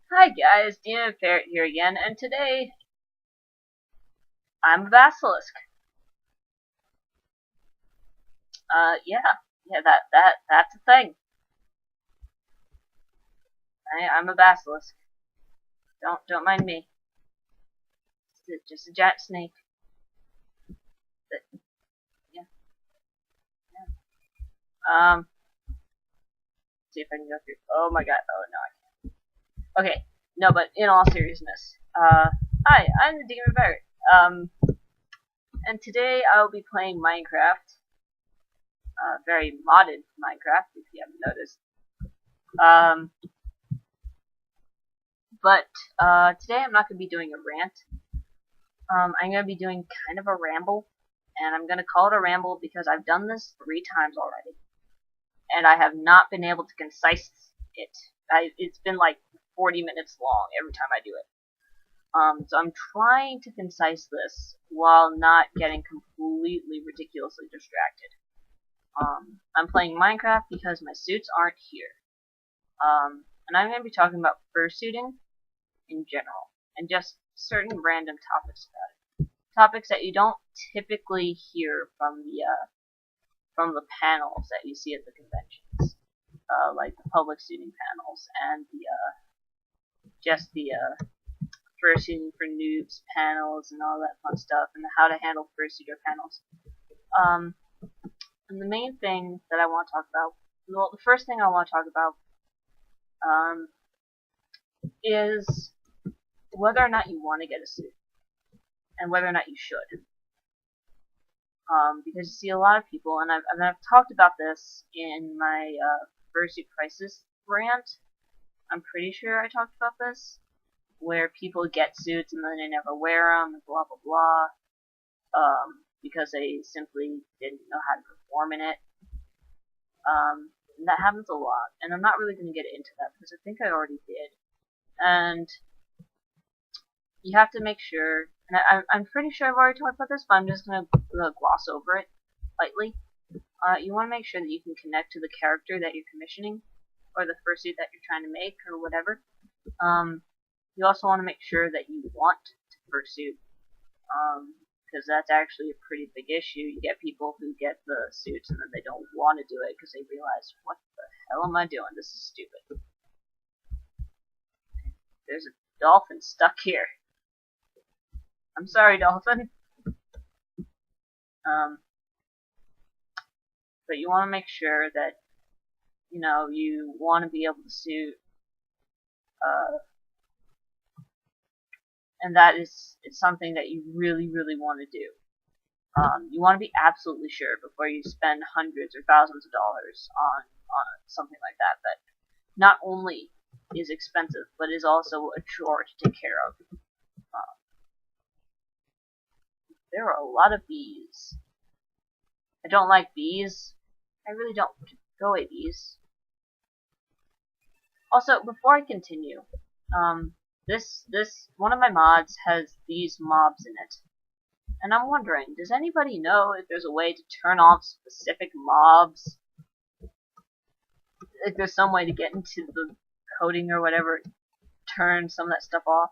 Hi guys, Demon Ferret here again, and today I'm a basilisk. Yeah, that's a thing. I'm a basilisk. Don't mind me. It's just a giant snake. That, yeah, yeah. See if I can go through. Oh my god. Oh no, I can't. Okay, no, but in all seriousness, hi, I'm the Demon Ferret. And today I'll be playing Minecraft. Very modded Minecraft, if you haven't noticed. Um, But today I'm not going to be doing a rant. I'm going to be doing kind of a ramble, and I'm going to call it a ramble because I've done this 3 times already, and I have not been able to concise it. It's been like 40 minutes long every time I do it. So I'm trying to concise this while not getting completely ridiculously distracted. I'm playing Minecraft because my suits aren't here. And I'm going to be talking about fursuiting in general, and just certain random topics about it. Topics that you don't typically hear from the panels that you see at the conventions, like the public suiting panels and the fursuiting for noobs panels and all that fun stuff, and how to handle fursuiter panels. Um, and the main thing that I want to talk about, well, the first thing I want to talk about, is whether or not you want to get a suit, and whether or not you should. Because you see a lot of people, and I've talked about this in my fursuit crisis rant. I'm pretty sure I talked about this, where people get suits and then they never wear them, and blah blah blah, because they simply didn't know how to perform in it. And that happens a lot, and I'm not really going to get into that because I think I already did. And you have to make sure, and I'm pretty sure I've already talked about this, but I'm just going to gloss over it lightly. You want to make sure that you can connect to the character that you're commissioning, or the fursuit that you're trying to make, or whatever. You also want to make sure that you want to fursuit, because that's actually a pretty big issue. You get people who get the suits and then they don't want to do it because they realize, what the hell am I doing? This is stupid. There's a dolphin stuck here. I'm sorry, dolphin. But you want to make sure that, you want to be able to suit, and that is something that you really, really want to do. You want to be absolutely sure before you spend hundreds or thousands of dollars on something like that, that not only is expensive, but is also a chore to take care of. There are a lot of bees. I don't like bees. I really don't. Go away, bees. Also, before I continue, this one of my mods has these mobs in it, and I'm wondering, does anybody know if there's a way to turn off specific mobs? If there's some way to get into the coding or whatever, turn some of that stuff off?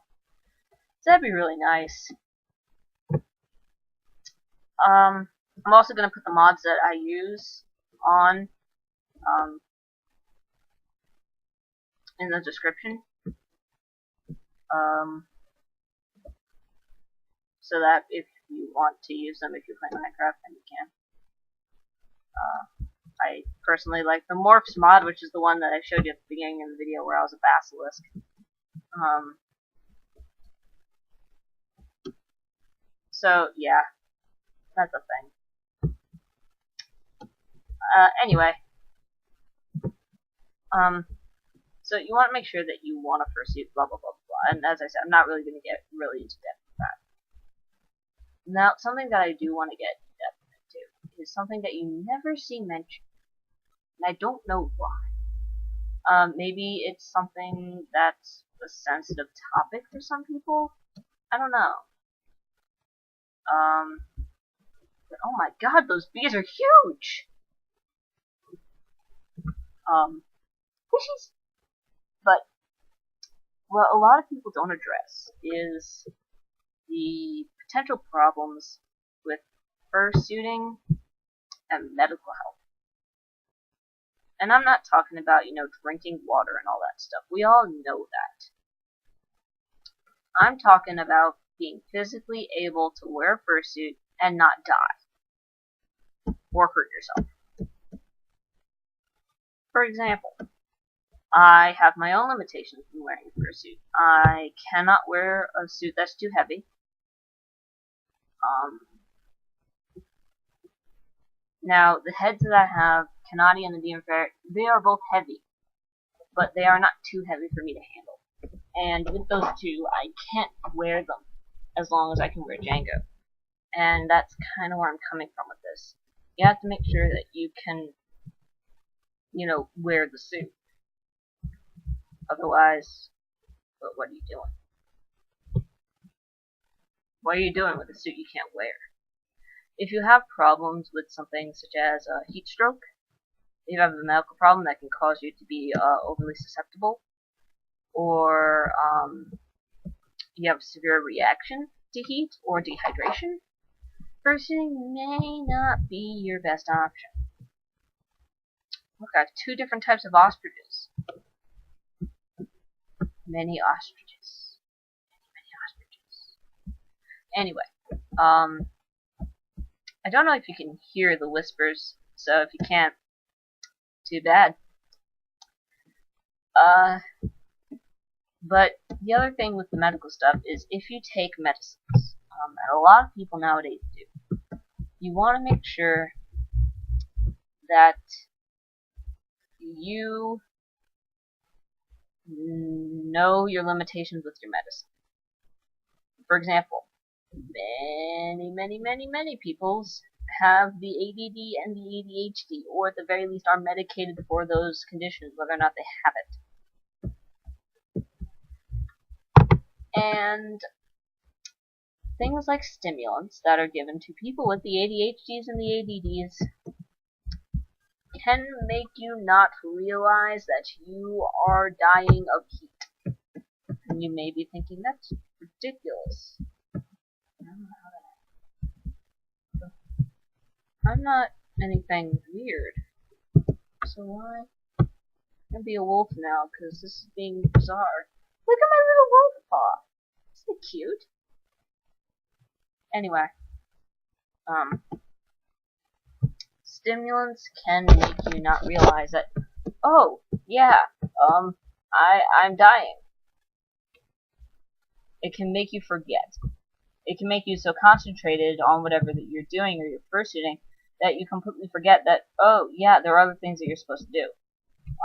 That'd be really nice. I'm also gonna put the mods that I use on in the description. So that if you want to use them, if you play Minecraft, then you can. I personally like the Morphs mod, which is the one that I showed you at the beginning of the video where I was a basilisk. So yeah, that's a thing. Anyway, so you want to make sure that you want a fursuit, blah blah blah blah. And as I said, I'm not really going to get really into depth with that. Now, something that I do want to get depth into is something that you never see mentioned, and I don't know why. Maybe it's something that's a sensitive topic for some people. I don't know. But oh my god, those bees are huge. Fishies. But what a lot of people don't address is the potential problems with fursuiting and medical health. And I'm not talking about, drinking water and all that stuff. We all know that. I'm talking about being physically able to wear a fursuit and not die or hurt yourself. For example, I have my own limitations in wearing a fursuit. I cannot wear a suit that's too heavy. Now, the heads that I have, Kanadi and the Demon Ferret, they are both heavy, but they are not too heavy for me to handle. And with those two, I can't wear them as long as I can wear Django. And that's kind of where I'm coming from with this. You have to make sure that you can, wear the suit. Otherwise, what are you doing? What are you doing with a suit you can't wear? If you have problems with something such as heat stroke, if you have a medical problem that can cause you to be overly susceptible, or you have a severe reaction to heat or dehydration, fursuiting may not be your best option. Look, I have two different types of ostriches. Many ostriches. Many ostriches. Anyway, I don't know if you can hear the whispers, so if you can't, too bad. But the other thing with the medical stuff is if you take medicines, and a lot of people nowadays do, you want to make sure that you know your limitations with your medicine. For example, many people have the ADD and the ADHD, or at the very least are medicated for those conditions, whether or not they have it. And things like stimulants that are given to people with the ADHDs and the ADDs can make you not realize that you are dying of heat. And you may be thinking, that's ridiculous. I'm not anything weird. So why? I'm gonna be a wolf now, because this is being bizarre. Look at my little wolf paw. Isn't it cute? Anyway. Stimulants can make you not realize that, oh, yeah, I'm dying. It can make you forget. It can make you so concentrated on whatever that you're doing or you're fursuiting that you completely forget that, oh, yeah, there are other things that you're supposed to do.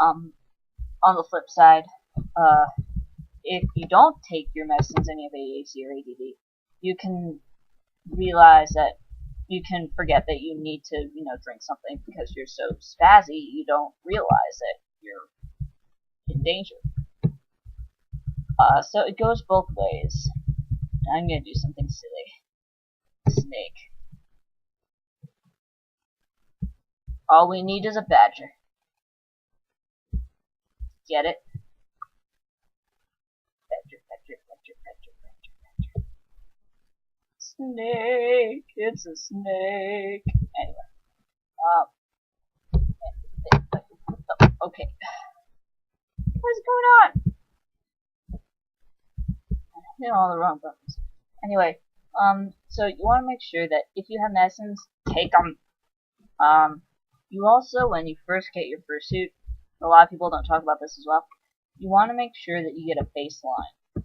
On the flip side, if you don't take your medicines, any of ADHD or ADD, you can realize that you can forget that you need to, drink something because you're so spazzy, you don't realize that you're in danger. So it goes both ways. I'm gonna do something silly. Snake. All we need is a badger. Get it? Badger. Snake. It's a snake. Anyway. Okay. What's going on? I hit all the wrong buttons. Anyway, so you want to make sure that if you have medicines, take them. You also, when you first get your fursuit, a lot of people don't talk about this as well, you want to make sure that you get a baseline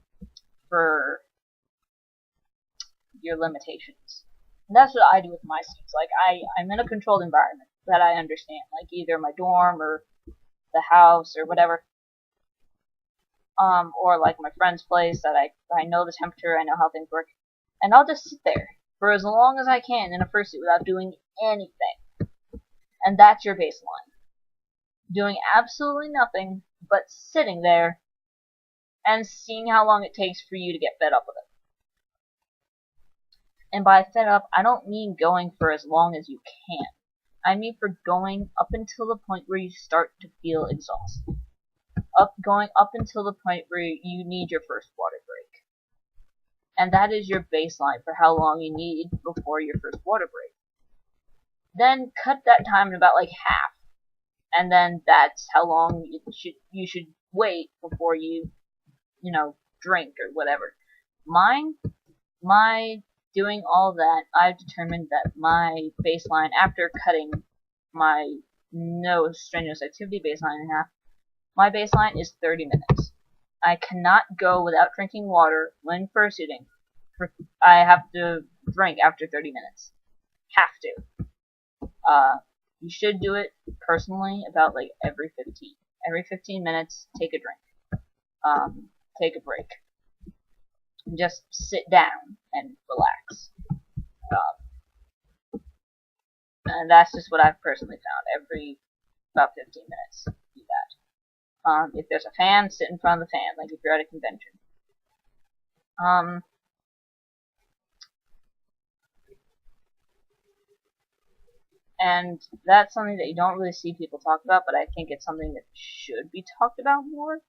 for your limitations. And that's what I do with my suits. Like, I'm in a controlled environment that I understand, like either my dorm or the house or whatever. Or like my friend's place that I know the temperature, I know how things work. And I'll just sit there for as long as I can in a fursuit without doing anything. And that's your baseline. Doing absolutely nothing but sitting there and seeing how long it takes for you to get fed up with it. And by fed up, I don't mean going for as long as you can. I mean for going up until the point where you start to feel exhausted. going up until the point where you need your first water break. And that is your baseline for how long you need before your first water break. Then cut that time in about like half. And then that's how long you should wait before you drink or whatever. My doing all that, I've determined that my baseline, after cutting my no strenuous activity baseline in half, my baseline is 30 minutes. I cannot go without drinking water when fursuiting. I have to drink after 30 minutes. Have to. You should do it personally about like every 15 minutes, take a drink. Take a break. Just sit down and relax. And that's just what I've personally found. Every about 15 minutes, do that. If there's a fan, sit in front of the fan, like if you're at a convention. And that's something that you don't really see people talk about, but I think it's something that should be talked about more.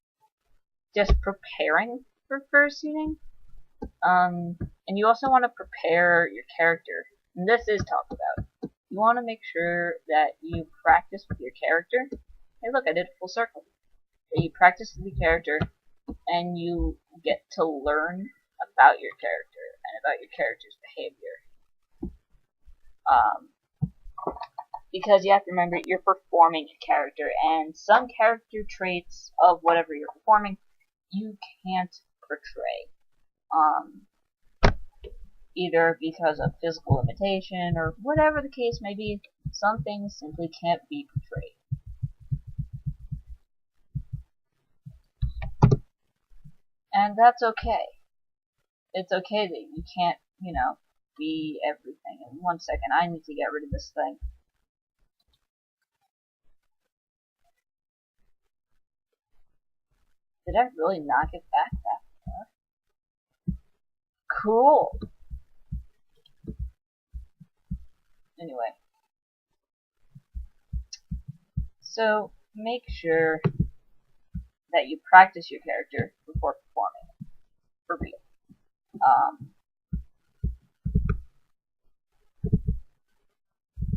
Just preparing for fursuiting. And you also want to prepare your character. And this is talked about. You want to make sure that you practice with your character. Hey look, I did a full circle. That you practice with your character, and you get to learn about your character, and about your character's behavior. Because you have to remember, you're performing a character, and some character traits of whatever you're performing, you can't portray. Either because of physical limitation, or whatever the case may be, some things simply can't be portrayed. And that's okay. It's okay that you can't, be everything. In 1 second, I need to get rid of this thing. Did I really knock it back that far? Cool. Anyway. So, make sure that you practice your character before performing. For real.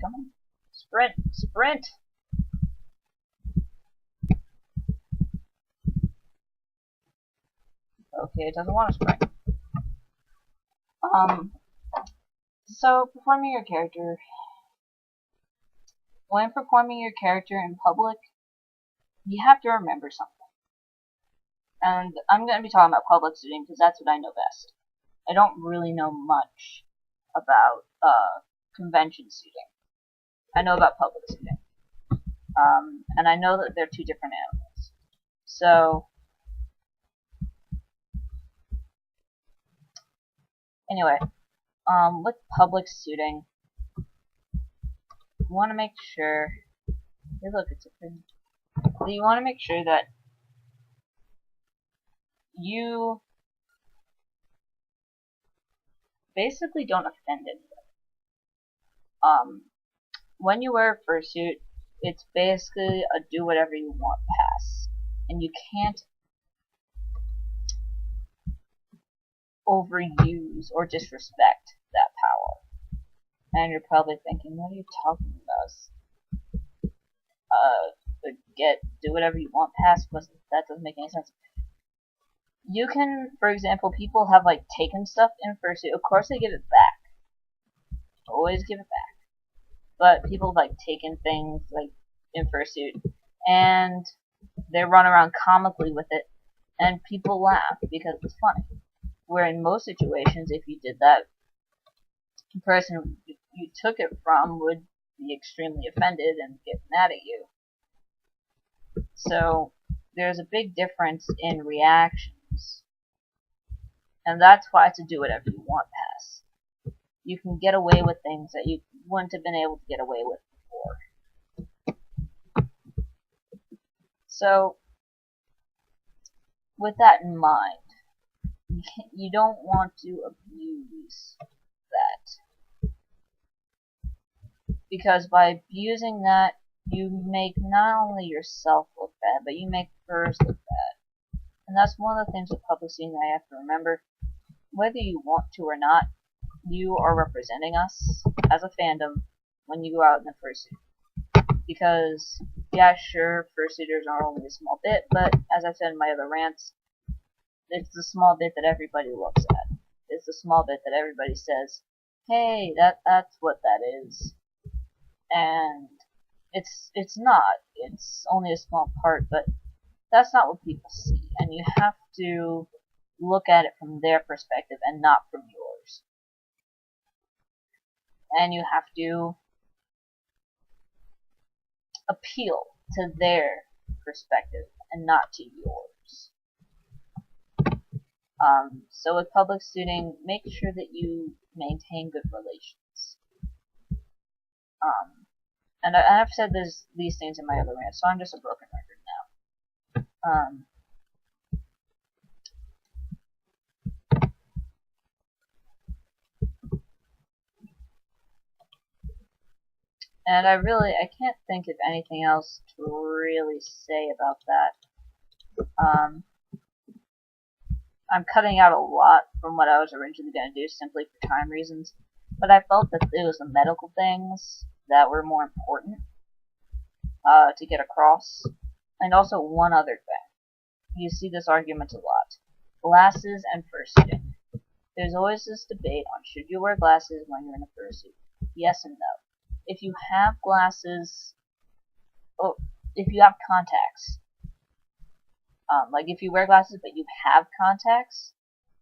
Come on. Sprint. Sprint! Okay, it doesn't want to sprint. So, performing your character. When performing your character in public, you have to remember something. And I'm going to be talking about public suiting because that's what I know best. I don't really know much about convention suiting. I know about public suiting. And I know that they're two different animals. So, anyway, with public suiting, you want to make sure. Hey, look, it's a thing. You want to make sure that you basically don't offend anybody. When you wear a fursuit, it's basically a do whatever you want pass, and you can't overuse or disrespect that power. And you're probably thinking, what are you talking about? Do whatever you want pass, but that doesn't make any sense. You can, for example, people have like taken stuff in fursuit. Of course they give it back. Always give it back. But people have like taken things like in fursuit, and they run around comically with it, and people laugh because it's funny. Where in most situations, if you did that, the person you took it from would be extremely offended and get mad at you. So there's a big difference in reactions, and that's why it's a do whatever you want pass. You can get away with things that you wouldn't have been able to get away with before. So, with that in mind, you don't want to abuse that. Because by abusing that, you make not only yourself look bad, but you make furs look bad. And that's one of the things with publicity that I have to remember. Whether you want to or not, you are representing us as a fandom when you go out in a fursuit. Because, yeah, sure, fursuiters are only a small bit, but as I said in my other rants, it's the small bit that everybody looks at. It's the small bit that everybody says, hey, that's what that is. And it's not. It's only a small part, but that's not what people see. And you have to look at it from their perspective and not from yours. And you have to appeal to their perspective and not to yours. So with public suiting, make sure that you maintain good relations. And I've said these things in my other rants, so I'm just a broken record now. And I can't think of anything else to really say about that. I'm cutting out a lot from what I was originally going to do simply for time reasons, but I felt that it was the medical things that were more important to get across. And also one other thing. You see this argument a lot. Glasses and fursuiting. There's always this debate on should you wear glasses when you're in a fursuit. Yes and no. If you have glasses, or if you have contacts, like if you wear glasses but you have contacts,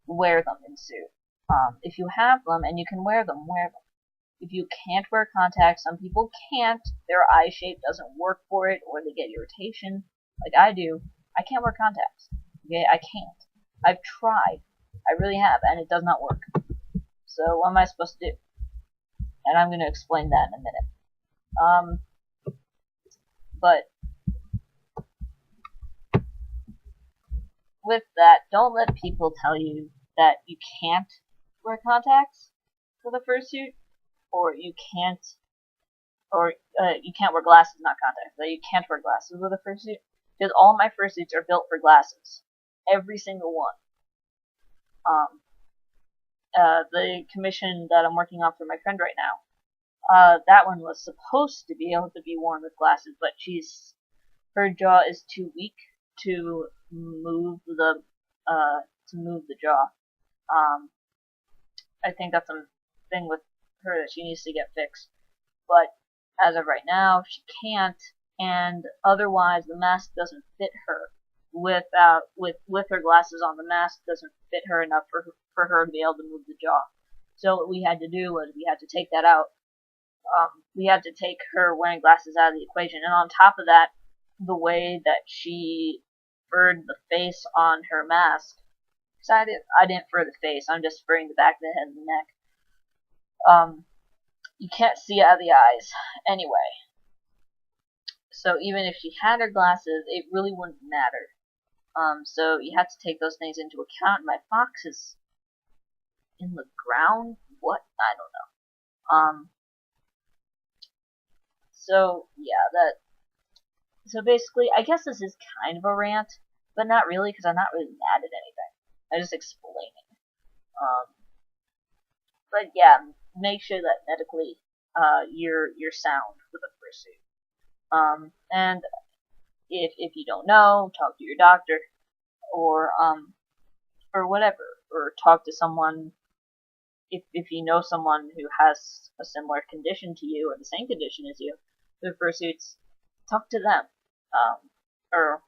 wear them in suit. If you have them and you can wear them, wear them. If you can't wear contacts, some people can't, their eye shape doesn't work for it, or they get irritation, like I do. I can't wear contacts. Okay, I can't. I've tried. I really have, and it does not work. So what am I supposed to do? And I'm going to explain that in a minute. But with that, don't let people tell you that you can't wear contacts for the fursuit, or you can't wear glasses, not contacts. That you can't wear glasses with a fursuit, because all my fursuits are built for glasses, every single one. The commission that I'm working on for my friend right now, that one was supposed to be able to be worn with glasses, but her jaw is too weak to move the jaw. I think that's a thing with her that she needs to get fixed. But as of right now, she can't, and otherwise the mask doesn't fit her. With her glasses on, the mask doesn't fit her enough for her to be able to move the jaw. So what we had to do was we had to take that out. We had to take her wearing glasses out of the equation, and on top of that, the way that she furred the face on her mask. Because I didn't fur the face. I'm just furring the back of the head and the neck. You can't see out of the eyes anyway. So even if she had her glasses, it really wouldn't matter. So you have to take those things into account. My fox is in the ground? What? I don't know. So yeah, so basically, I guess this is kind of a rant, but not really, because I'm not really mad at anything. I'm just explaining. But yeah, make sure that medically, you're sound with a fursuit. And if you don't know, talk to your doctor, or whatever, or talk to someone. If you know someone who has a similar condition to you, or the same condition as you, with fursuits, talk to them, or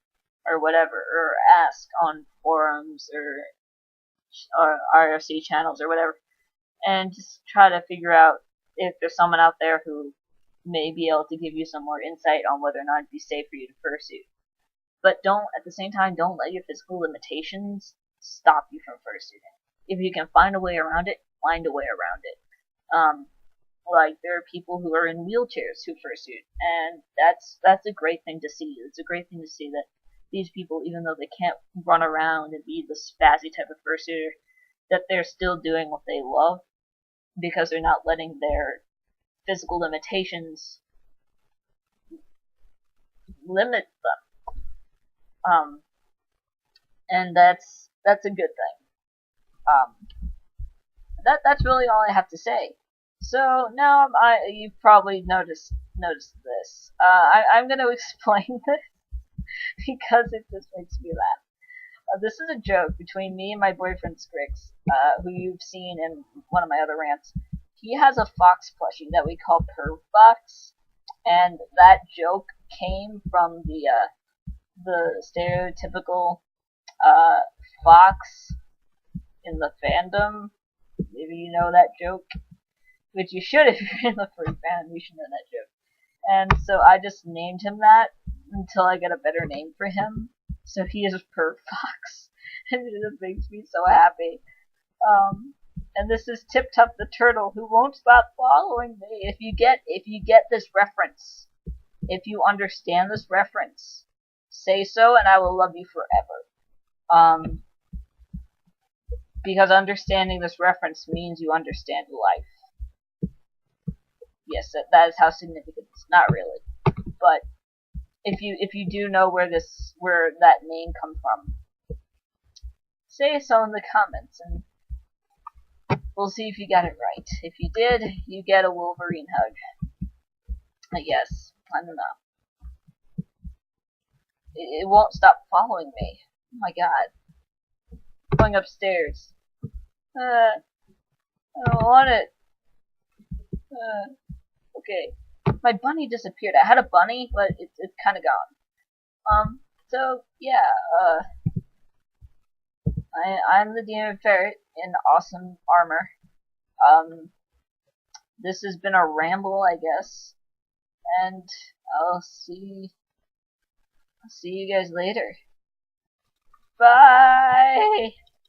whatever, or ask on forums or RFC channels or whatever, and just try to figure out if there's someone out there who may be able to give you some more insight on whether or not it'd be safe for you to fursuit. But at the same time, don't let your physical limitations stop you from fursuiting. If you can find a way around it, find a way around it. Like, there are people who are in wheelchairs who fursuit, and that's a great thing to see. It's a great thing to see that these people, even though they can't run around and be the spazzy type of fursuiter, that they're still doing what they love, because they're not letting their physical limitations limit them. And that's a good thing. That's really all I have to say. So now you've probably noticed this. I'm going to explain this because it just makes me laugh. This is a joke between me and my boyfriend Scrix, who you've seen in one of my other rants. He has a fox plushie that we call Perv Fox, and that joke came from the stereotypical fox in the fandom. Maybe you know that joke, which you should if you're in the furry fandom. You should know that joke. And so I just named him that until I get a better name for him. So he is Perv Fox, and it just makes me so happy. And this is Tip Top the turtle, who won't stop following me. If you get this reference, if you understand this reference, say so, and I will love you forever. Because understanding this reference means you understand life. Yes, that is how significant it is. Not really, but if you do know where that name comes from, say so in the comments, and we'll see if you got it right. If you did, you get a Wolverine hug. I guess. I don't know. It won't stop following me. Oh my god. Going upstairs. I don't want it. Okay. My bunny disappeared. I had a bunny, but it's kind of gone. So yeah. I'm the demon ferret in awesome armor. This has been a ramble, I guess, and I'll see you guys later. Bye.